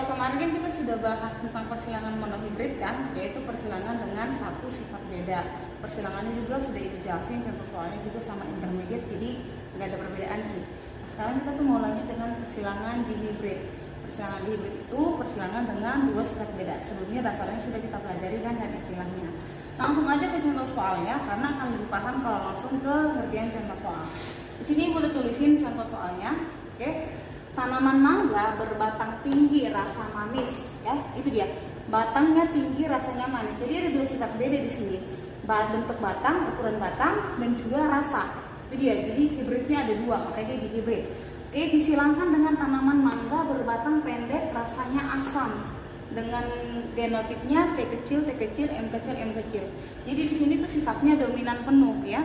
kemarin kan kita sudah bahas tentang persilangan monohibrid kan, yaitu persilangan dengan satu sifat beda. Persilangannya juga sudah dijelasin, contoh soalnya juga sama intermediate, jadi nggak ada perbedaan sih. Nah, sekarang kita tuh mau lanjut dengan persilangan dihibrid. Persilangan dihibrid itu persilangan dengan dua sifat beda. Sebelumnya dasarnya sudah kita pelajari kan dan istilahnya. Langsung aja ke contoh soalnya, karena akan lebih paham kalau langsung ke ngerjain contoh soal. Di sini boleh tulisin contoh soalnya, oke? Tanaman mangga berbatang tinggi rasa manis, ya itu dia. Batangnya tinggi rasanya manis. Jadi ada dua sifat beda di sini. Bentuk batang, ukuran batang, dan juga rasa. Itu dia. Jadi hibridnya ada dua, makanya dia dihibrid. Oke, disilangkan dengan tanaman mangga berbatang pendek rasanya asam. Dengan genotipnya T kecil, T kecil, M kecil, M kecil. Jadi di sini tuh sifatnya dominan penuh ya.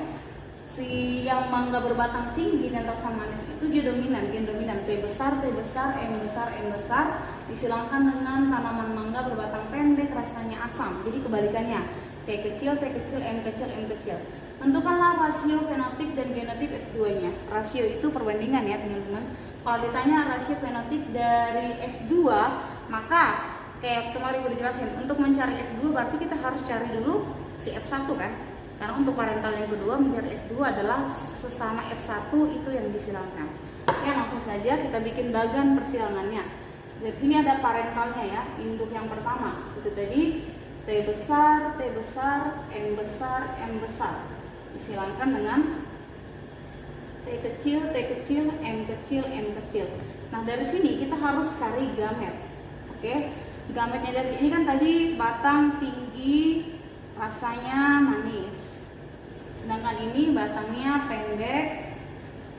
Si yang mangga berbatang tinggi dan rasa manis itu dia dominan, gen dominan T besar, M besar, M besar, disilangkan dengan tanaman mangga berbatang pendek rasanya asam. Jadi kebalikannya, T kecil, M kecil, M kecil. Tentukanlah rasio fenotip dan genotip F2-nya. Rasio itu perbandingan ya teman-teman. Kalau ditanya rasio fenotip dari F2, maka kayak kemarin udah jelasin, untuk mencari F2 berarti kita harus cari dulu si F1 kan. Karena untuk parental yang kedua mencari F2 adalah sesama F1 itu yang disilangkan. Ya langsung saja kita bikin bagan persilangannya. Dari sini ada parentalnya ya, induk yang pertama itu tadi T besar, M besar, M besar. Disilangkan dengan T kecil, M kecil, M kecil. Nah dari sini kita harus cari gamet. Oke, gametnya dari ini kan tadi batang tinggi rasanya manis. Sedangkan ini batangnya pendek,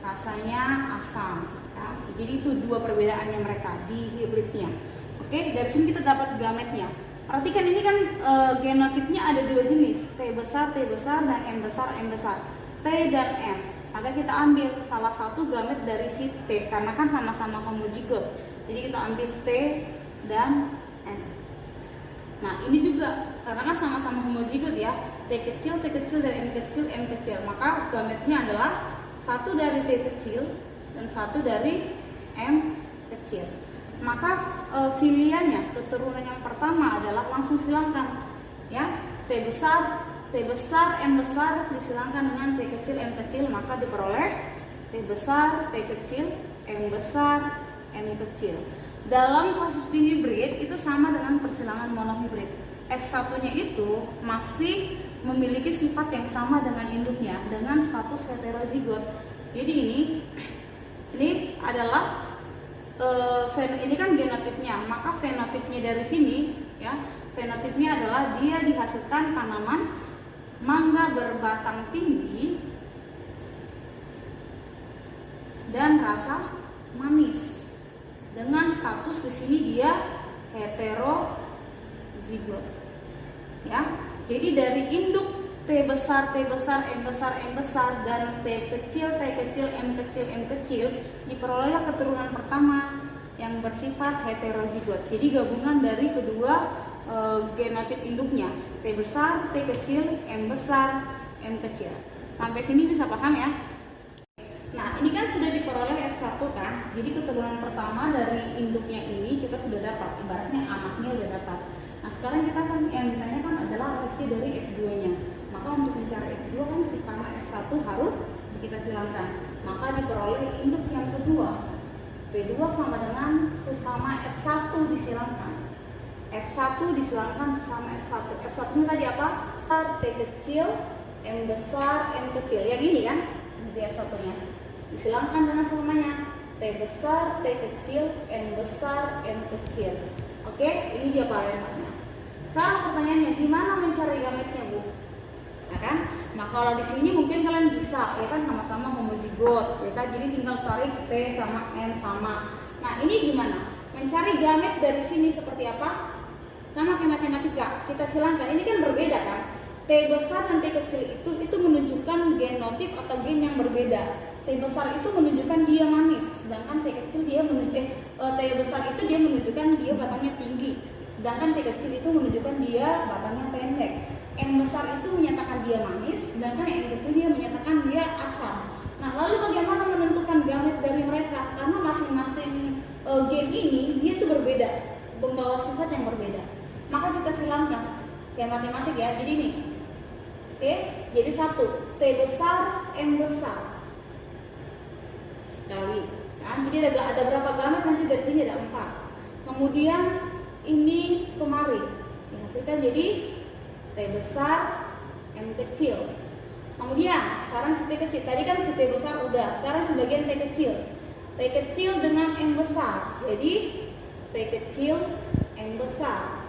rasanya asam. Ya. Jadi itu dua perbedaannya mereka di hibridnya. Oke, dari sini kita dapat gametnya. Perhatikan ini kan genotipnya ada dua jenis, T besar, dan M besar, M besar. T dan M. Maka kita ambil salah satu gamet dari si T, karena kan sama-sama homozigot. Jadi kita ambil T dan M. Nah ini juga karena kan sama-sama homozigot ya, T kecil, dan M kecil, M kecil. Maka gametnya adalah satu dari T kecil dan satu dari M kecil. Maka filianya, keturunan yang pertama adalah langsung silangkan ya, T besar, M besar disilangkan dengan T kecil, M kecil, maka diperoleh T besar, T kecil, M besar, M kecil. Dalam kasus dihibrid itu sama dengan persilangan monohibrid. F1-nya itu masih memiliki sifat yang sama dengan induknya dengan status heterozigot. Jadi ini adalah ini kan genotipnya, maka fenotipnya dari sini ya, fenotipnya adalah dia dihasilkan tanaman mangga berbatang tinggi dan rasa manis. Dengan status di sini dia heterozigot. Ya. Jadi dari induk T besar, M besar, dan T kecil, M kecil, diperolehlah keturunan pertama yang bersifat heterozigot. Jadi gabungan dari kedua genotip induknya, T besar, M besar, M kecil. Sampai sini bisa paham ya? Nah ini kan sudah diperoleh F1 kan, jadi keturunan pertama dari induknya ini kita sudah dapat, ibaratnya anaknya sudah dapat. Nah sekarang kita kan yang ditanyakan adalah rasio dari F2-nya. Maka untuk mencari F2 kan sesama F1 harus kita silangkan. Maka diperoleh induk yang kedua, P2 sama dengan sesama F1 disilangkan. F1 disilangkan sesama F1. F1-nya tadi apa? T kecil, M besar, M kecil. Yang ini kan, di F1-nya. Disilangkan dengan selamanya T besar, T kecil, M besar, M kecil. Oke, ini dia parentalnya. Sekarang pertanyaannya, gimana mencari gametnya, Bu? Ya kan? Nah, kalau di sini mungkin kalian bisa, ya kan sama-sama homozigot, ya kan? Jadi tinggal tarik T sama M sama. Nah, ini gimana? Mencari gamet dari sini seperti apa? Sama kayak matematika, kita silangkan. Ini kan berbeda kan? T besar dan T kecil itu menunjukkan genotip atau gen yang berbeda. T besar itu menunjukkan dia manis, sedangkan T kecil dia T besar itu dia menunjukkan dia batangnya tinggi, sedangkan T kecil itu menunjukkan dia batangnya pendek. M besar itu menyatakan dia manis, sedangkan M kecil dia menyatakan dia asam. Nah, lalu bagaimana menentukan gamet dari mereka? Karena masing-masing gen ini dia tuh berbeda. kayak matematik ya. Jadi nih, oke, jadi 1 T besar M besar sekali kan. Jadi ada berapa gamet nanti dari sini? Ada 4. Kemudian ini kemari dihasilkan jadi T besar M kecil. Kemudian sekarang si T kecil, tadi kan si T besar udah, sekarang sebagian T kecil. T kecil dengan M besar, jadi T kecil M besar.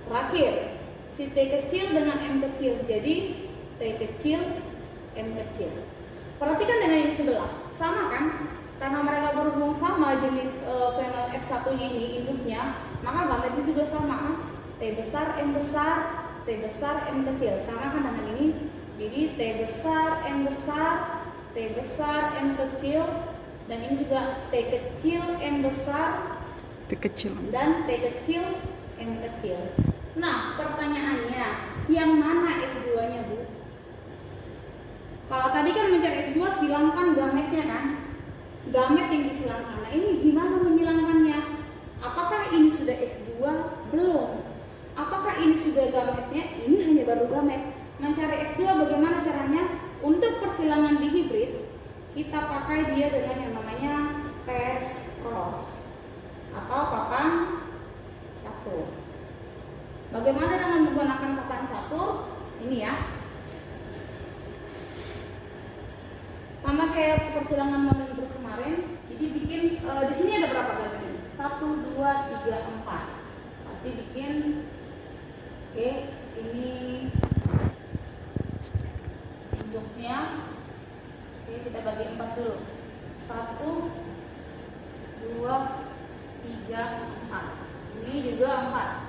Terakhir si T kecil dengan M kecil, jadi T kecil M kecil. Perhatikan dengan yang sebelah, sama kan? Karena mereka berhubung sama jenis fenol F1-nya ini induknya, maka gametnya juga sama kan? T besar M besar, T besar M kecil, sama kan dengan ini? Jadi T besar M besar, T besar M kecil, dan ini juga T kecil M besar, T kecil dan T kecil M kecil. Nah, pertanyaannya, yang mana F2-nya, Bu? Kalau tadi kan mencari F2 silangkan gametnya kan? Gamet yang disilangkan. Nah, ini gimana menyilangkannya? Apakah ini sudah F2? Belum. Apakah ini sudah gametnya? Ini hanya baru gamet. Mencari F2 bagaimana caranya? Untuk persilangan dihibrid, kita pakai dia dengan yang namanya tes cross atau papan catur. Bagaimana dengan menggunakan papan catur? Sini ya. Sama kayak persilangan monohibrid kemarin. Jadi bikin di sini ada berapa gamet ini? 1, 2, 3, 4. Berarti bikin ini bentuknya. Kita bagi 4 dulu. 1, 2, 3, 4. Ini juga 4.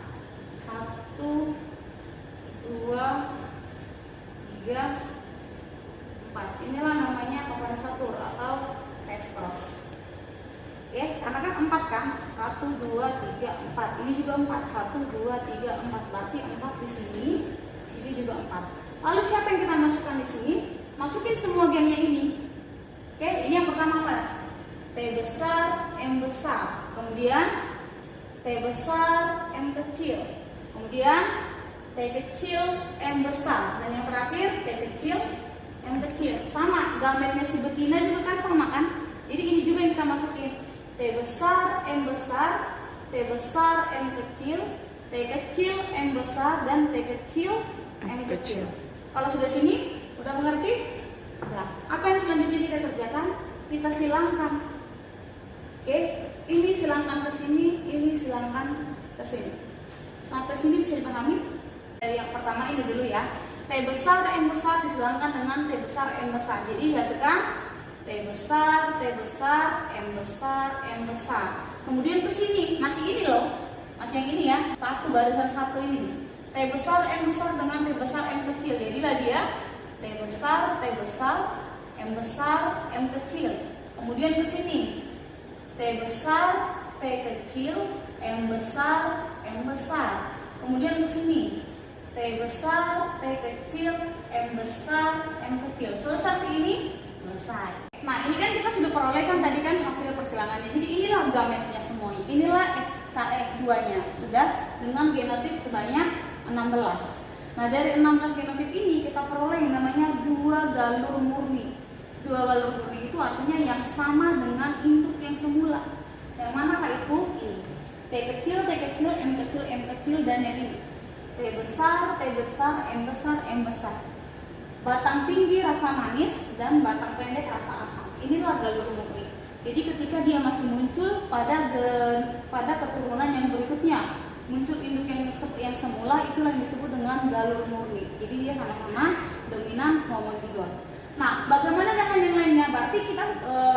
1, 2, 3, 4. Inilah namanya papan catur atau tes cross. Karena kan 4 kan? 1, 2, 3, 4. Ini juga 4. 1, 2, 3, 4. Berarti 4 di sini juga 4. Lalu siapa yang kita masukkan di sini? Masukin semua gennya ini. Ini yang pertama apa? T besar M besar. Kemudian T besar M kecil. Kemudian T kecil M besar. Dan yang terakhir T kecil M kecil. Sama, gametnya si betina juga kan sama kan? Jadi ini juga yang kita masukin. T besar M besar, T besar M kecil, T kecil M besar, dan T kecil M kecil. Kalau sudah sini, udah mengerti? Sudah. Apa yang selanjutnya kita kerjakan? Kita silangkan. Ini silangkan ke sini, ini silangkan ke sini. Sampai sini bisa dipahami? Dari yang pertama ini dulu ya. T besar M besar disilangkan dengan T besar M besar. Jadi hasilkan T besar M besar M besar. Kemudian ke sini, masih ini loh. Masih yang ini ya. Satu barisan satu ini. T besar M besar dengan T besar M kecil. Jadilah dia T besar M besar M kecil. Kemudian ke sini T besar T kecil M besar M besar. Kemudian ke sini T besar T kecil M besar M kecil. Selesai ini? Selesai. Nah, ini kan kita sudah peroleh kan tadi kan hasil persilangannya. Jadi inilah gametnya semuanya. Inilah F2-nya. Udah dengan genotip sebanyak 16. Nah, dari 16 genotip ini kita peroleh yang namanya 2 galur murni. 2 galur murni itu artinya yang sama dengan induk yang semula. Yang manakah itu? Ini. T kecil, M kecil, M kecil, dan yang ini. T besar, M besar, M besar. Batang tinggi rasa manis dan batang pendek rasa asam. Inilah galur murni. Jadi ketika dia masih muncul pada keturunan yang berikutnya, muncul induk yang semula, itulah yang disebut dengan galur murni. Jadi dia sama-sama dominan homozigot. Nah, bagaimana dengan yang lainnya? Berarti kita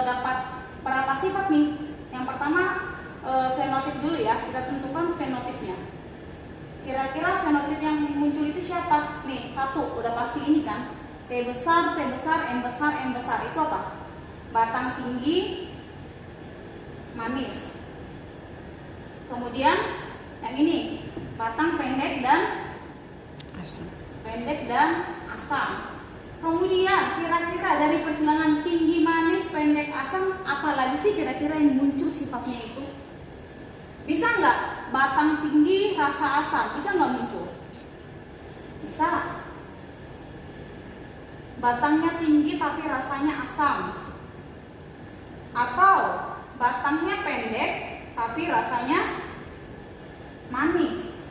dapat berapa sifat nih? Yang pertama fenotip dulu ya. Kita tentukan fenotipnya. Kira-kira fenotip yang muncul itu siapa? Nih, satu, udah pasti ini kan. T besar, M besar, M besar. Itu apa? Batang tinggi, manis. Kemudian yang ini, batang pendek dan asam. Kemudian kira-kira dari persilangan tinggi, manis, pendek, asam, apalagi sih kira-kira yang muncul sifatnya itu? Bisa nggak batang tinggi rasa asam? Bisa nggak muncul? Bisa. Batangnya tinggi tapi rasanya asam. Atau batangnya pendek tapi rasanya manis.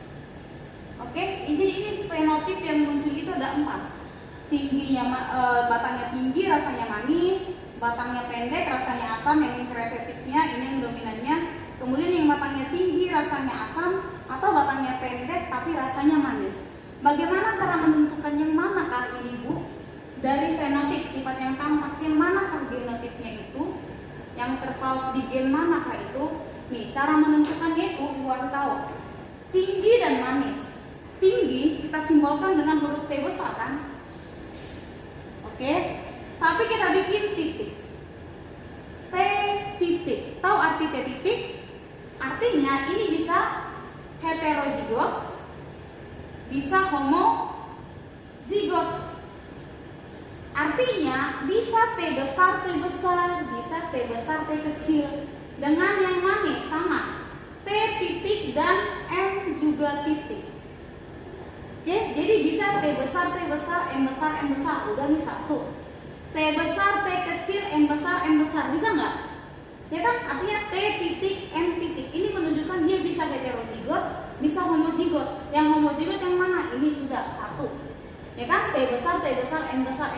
Oke, ini fenotip yang muncul itu ada 4. Batangnya tinggi rasanya manis, batangnya pendek rasanya asam, yang resesifnya ini yang dominannya. Kemudian yang batangnya tinggi rasanya asam atau batangnya pendek tapi rasanya manis. Bagaimana cara menentukan yang manakah ini, Bu? Dari fenotip sifat yang tampak, yang manakah genotipnya itu? Yang terpaut di gen manakah itu? Nih, cara menentukannya itu Ibu harus tahu. Tinggi dan manis. Tinggi kita simbolkan dengan huruf T besar kan? Oke, tapi kita bikin titik. T titik. Tahu arti T titik? Artinya ini bisa heterozigot, bisa homozigot. Artinya bisa T besar, bisa T besar, T kecil. Dengan yang manis sama. T titik dan M juga titik. Oke, jadi bisa T besar, M besar, M besar. Udah nih satu. T besar, T kecil, M besar. Bisa nggak? Ya kan? Artinya T titik, M titik. Ini menunjukkan dia bisa heterozigot, bisa homozigot. Yang homozigot yang mana? Ini sudah satu. Ya kan? T besar, M besar.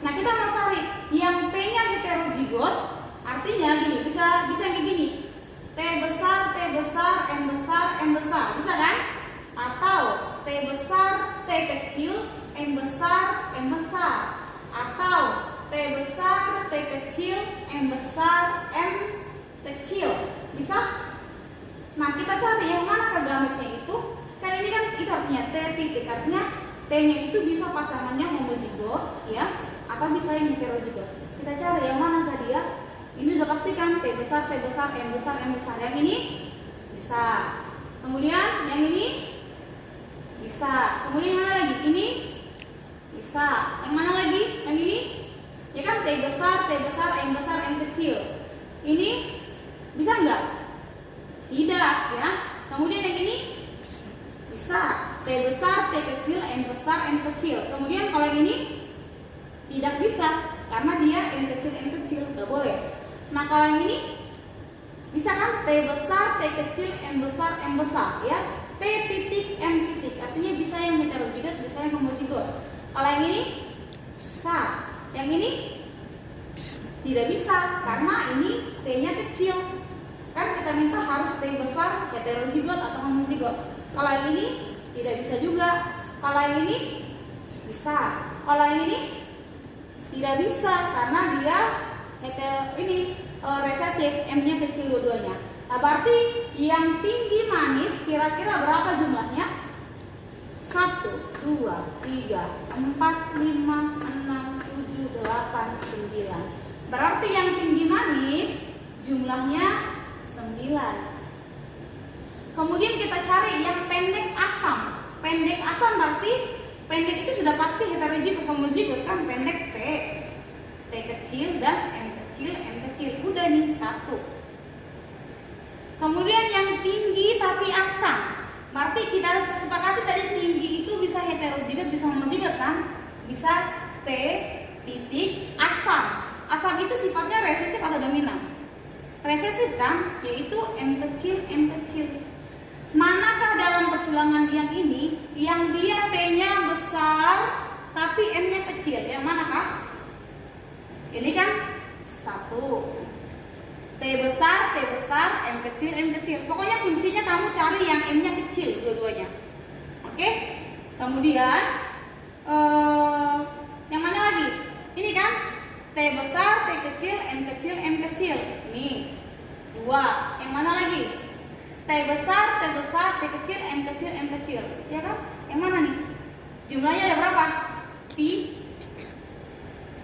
Nah, kita mau cari yang T-nya heterozigot. Artinya gini, bisa kayak gini. T besar, M besar. Bisa kan? Atau T besar, T kecil, M besar. Atau T besar, T kecil, M besar, M kecil. Bisa? Nah, kita cari yang mana gametnya itu. Kan ini kan itu artinya T titik, artinya T-nya itu bisa pasangannya homozigot ya, atau bisa yang heterozigot. Kita cari yang mana dia. Ini udah pasti kan T besar, M besar. Yang ini bisa. Kemudian yang ini bisa. Kemudian mana lagi? Ini bisa. Yang mana lagi? Yang ini? Ya kan T besar, M besar, M kecil. Ini bisa nggak? Tidak ya. Kemudian yang ini bisa. T besar, T kecil, M besar, M kecil. Kemudian kalau yang ini tidak bisa karena dia M kecil, nggak boleh. Nah, kalau yang ini bisa kan T besar, T kecil, M besar ya. T titik, M titik. Artinya bisa yang heterozigot, bisa yang homozigot. Kalau yang ini bisa. Yang ini tidak bisa karena ini T-nya kecil. Kan kita minta harus T besar, heterozigot atau homozigot. Kalau yang ini tidak bisa juga. Kalau yang ini bisa. Kalau yang ini tidak bisa karena dia resesif, M-nya kecil dua-duanya. Nah, berarti yang tinggi manis kira-kira berapa jumlahnya? 1, 2, 3, 4, 5, 6, 7, 8, 9. Berarti yang tinggi manis jumlahnya 9. Kemudian kita cari yang pendek asam. Pendek asam berarti pendek itu sudah pasti heterozigot, homozigot kan, pendek T kecil dan M kecil. Udah nih satu. Kemudian yang tinggi tapi asam. Berarti kita sepakati tadi tinggi itu bisa heterozigot, bisa homozigot kan? Bisa T titik asam. Asam itu sifatnya resesif atau dominan? Resesif kan? Yaitu M kecil. Manakah dalam persilangan yang ini yang dia T-nya besar tapi M-nya kecil? Yang manakah? Ini kan satu. T besar, M kecil. Pokoknya kuncinya kamu cari yang M-nya kecil dua-duanya. Oke? Kemudian yang mana lagi? Ini kan T besar, T kecil, M kecil. Ini 2. Yang mana lagi? T besar, T kecil, M kecil. Ya kan? Yang mana nih? Jumlahnya ada berapa?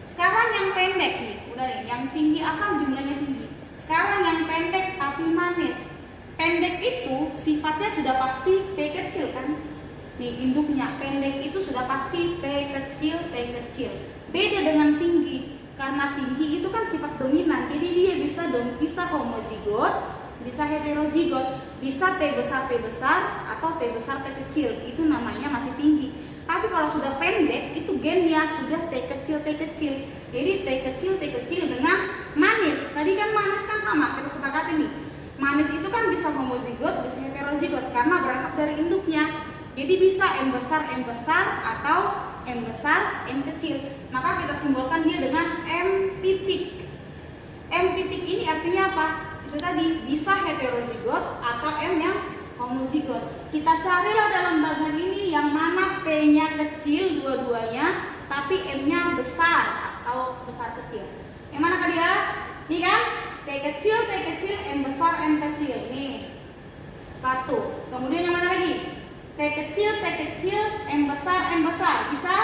Sekarang yang pendek nih, udah nih, yang tinggi asam jumlahnya tinggi. Sekarang yang pendek tapi manis. Pendek itu sifatnya sudah pasti T kecil kan? Nih induknya pendek itu sudah pasti T kecil. Beda dengan tinggi. Karena tinggi itu kan sifat dominan. Jadi dia bisa homozigot, bisa heterozigot, bisa T besar atau T besar T kecil, itu namanya masih tinggi. Tapi kalau sudah pendek itu gennya sudah T kecil. Jadi T kecil dengan manis. Tadi kan manis kan sama, kita sepakati nih. Manis itu kan bisa homozigot, bisa heterozigot karena berangkat dari induknya. Jadi bisa M besar atau M besar M kecil. Maka kita simbolkan dia dengan M titik. M titik ini artinya apa? Itu tadi bisa heterozigot atau M yang homozigot. Kita carilah dalam bagian ini yang mana T-nya kecil dua-duanya, tapi M-nya besar atau besar kecil. Yang mana kali ya? Ini kan T kecil, M besar, M kecil. Nih, satu. Kemudian yang mana lagi? T kecil, M besar. Bisa?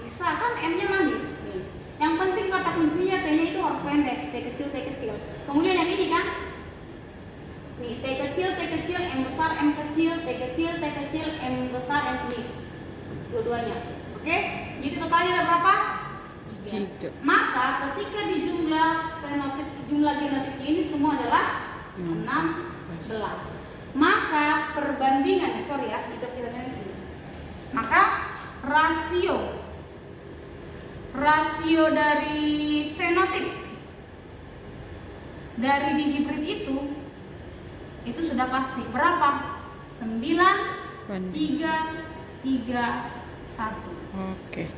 Bisa kan M-nya manis. Nih. Yang penting kata kuncinya T-nya itu harus pendek. T kecil. Kemudian yang ini kan? Nih, T kecil, M besar, M kecil, T kecil, M besar, M ini. Dua-duanya. Oke? Jadi totalnya ada berapa? 3. Maka ketika di jumlah genotipnya ini semua adalah 16. Maka perbandingan, kita sini. Maka rasio dari fenotip dari dihibrid itu sudah pasti berapa? 9, 3, 3, 1. Oke.